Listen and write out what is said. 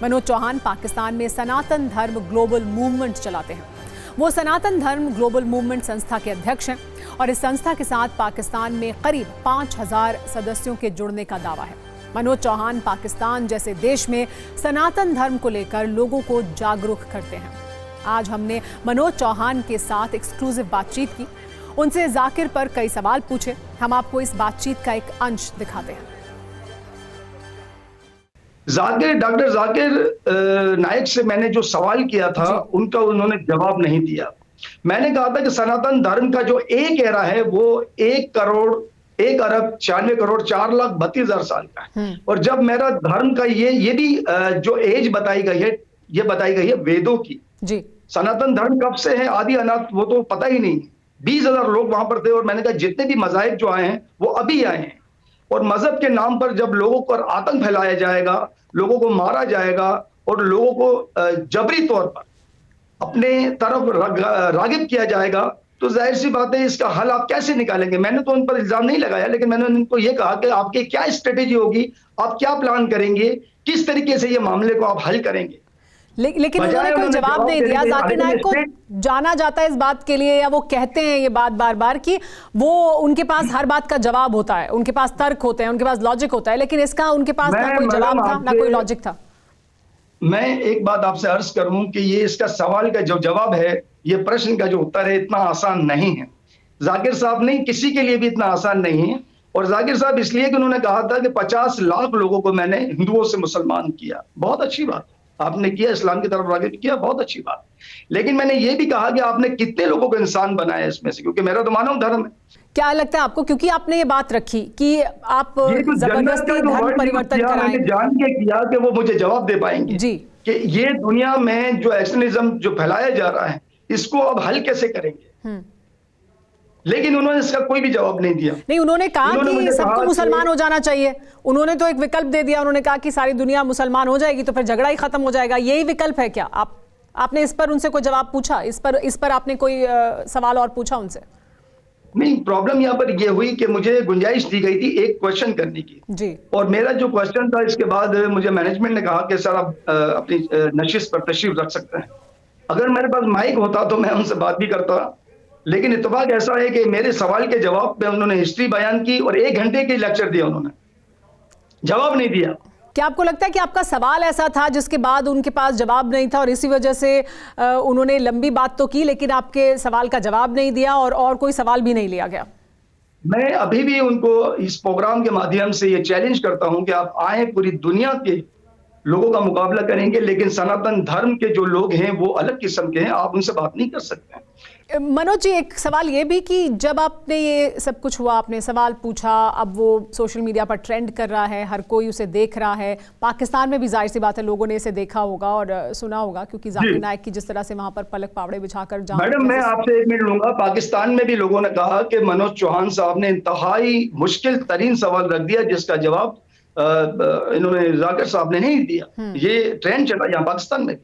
मनोज चौहान पाकिस्तान में सनातन धर्म global movement चलाते हैं। वो सनातन धर्म ग्लोबल मूवमेंट संस्था के अध्यक्ष हैं और इस संस्था के साथ पाकिस्तान में करीब 5000 सदस्यों के जुड़ने का दावा है। मनोज चौहान पाकिस्तान जैसे देश में सनातन धर्म को लेकर लोगों को जागरूक करते हैं। आज हमने मनोज चौहान के साथ एक्सक्लूसिव बातचीत की, उनसे जाकिर पर कई सवाल पूछे। हम आपको इस बातचीत का एक अंश दिखाते हैं। डॉक्टर जाकिर नाइक से मैंने जो सवाल किया था उनका उन्होंने जवाब नहीं दिया। मैंने कहा था कि सनातन धर्म का जो एक एरा है वो 1 अरब 96 करोड़ 4,32,000 साल का है। और जब मेरा धर्म का ये भी जो एज बताई गई है, ये बताई गई है वेदों की। जी सनातन धर्म कब से है, आदि अनाथ, वो तो पता ही नहीं। 20,000 लोग वहां पर थे और मैंने कहा जितने भी मज़ाहिब जो आए हैं वो अभी आए हैं। और मजहब के नाम पर जब लोगों पर आतंक फैलाया जाएगा, लोगों को मारा जाएगा और लोगों को जबरी तौर पर अपने तरफ रागिब किया जाएगा, तो जाहिर सी बात है इसका हल आप कैसे निकालेंगे। मैंने तो उन पर इल्जाम नहीं लगाया, लेकिन मैंने उनको ये कहा कि आपकी क्या स्ट्रेटेजी होगी, आप क्या प्लान करेंगे, किस तरीके से ये मामले को आप हल करेंगे। लेकिन उन्होंने कोई जवाब नहीं दिया। जाकिर नाइक को जाना जाता है इस बात के लिए, या वो कहते हैं ये बात बार बार कि वो उनके पास हर बात का जवाब होता है, उनके पास तर्क होते हैं, उनके पास लॉजिक होता है, लेकिन इसका उनके पास ना कोई जवाब था ना कोई लॉजिक था। मैं एक बात आपसे अर्ज करूं कि ये इसका सवाल का जो जवाब है, ये प्रश्न का जो उत्तर है, इतना आसान नहीं है। जाकिर साहब नहीं, किसी के लिए भी इतना आसान नहीं है। और जाकिर साहब इसलिए कि उन्होंने कहा था कि 50 लाख लोगों को मैंने हिंदुओं से मुसलमान किया। बहुत अच्छी बात आपने किया, इस्लाम की तरफ राग़िब किया, बहुत अच्छी बात। लेकिन मैंने ये भी कहा कि आपने कितने लोगों को इंसान बनाया इसमें से, क्योंकि मेरा तो मानव धर्म है। क्या लगता है आपको, क्योंकि आपने ये बात रखी कि आप जबरदस्ती धर्म परिवर्तन कराएं, जान के किया कि वो मुझे जवाब दे पाएंगे जी कि ये दुनिया में जो एक्सट्रीमिज्म जो फैलाया जा रहा है इसको अब हल कैसे करेंगे। लेकिन उन्होंने इसका कोई भी जवाब नहीं दिया। नहीं, उन्होंने कहा कि सबको मुसलमान हो जाना चाहिए। उन्होंने तो एक विकल्प दे दिया, उन्होंने कहा कि सारी दुनिया मुसलमान हो जाएगी तो फिर झगड़ा ही खत्म हो जाएगा। यही विकल्प है क्या? आपने इस पर उनसे कोई जवाब पूछा? इस पर आपने कोई सवाल और पूछा उनसे? नहीं, प्रॉब्लम यहाँ पर यह हुई कि मुझे गुंजाइश दी गई थी एक क्वेश्चन करने की जी। और मेरा जो क्वेश्चन था, इसके बाद मुझे मैनेजमेंट ने कहा कि सर आप अपनी नशिस्त पर तशरीफ रख सकते हैं। अगर मेरे पास माइक होता तो मैं उनसे बात भी करता, लेकिन इत्तेफाक ऐसा है कि मेरे सवाल के जवाब पे उन्होंने हिस्ट्री बयान की और 1 घंटे के लेक्चर दिया, उन्होंने जवाब नहीं दिया। क्या आपको लगता है कि आपका सवाल ऐसा था जिसके बाद उनके पास जवाब नहीं था और इसी वजह से उन्होंने लंबी बात तो की लेकिन आपके सवाल का जवाब नहीं दिया और कोई सवाल भी नहीं लिया गया? मैं अभी भी उनको इस प्रोग्राम के माध्यम से ये चैलेंज करता हूं कि आप आए, पूरी दुनिया के लोगों का मुकाबला करेंगे, लेकिन सनातन धर्म के जो लोग हैं वो अलग किस्म के हैं, आप उनसे बात नहीं कर सकते। मनोज जी, एक सवाल ये भी कि जब आपने ये सब कुछ हुआ, आपने सवाल पूछा, अब वो सोशल मीडिया पर ट्रेंड कर रहा है, हर कोई उसे देख रहा है। पाकिस्तान में भी जाहिर सी बात है लोगों ने इसे देखा होगा और सुना होगा, क्योंकि जाकिर नाइक की जिस तरह से वहां पर पलक पावड़े बिछाकर मैडम, मैं आपसे 1 मिनट लूंगा। पाकिस्तान में भी लोगों ने कहा कि मनोज चौहान साहब ने इंतहाई मुश्किल तरीन सवाल रख दिया जिसका जवाब इन्होंने जाकिर साहब ने नहीं दिया। ये ट्रेंड चला यहाँ पाकिस्तान में।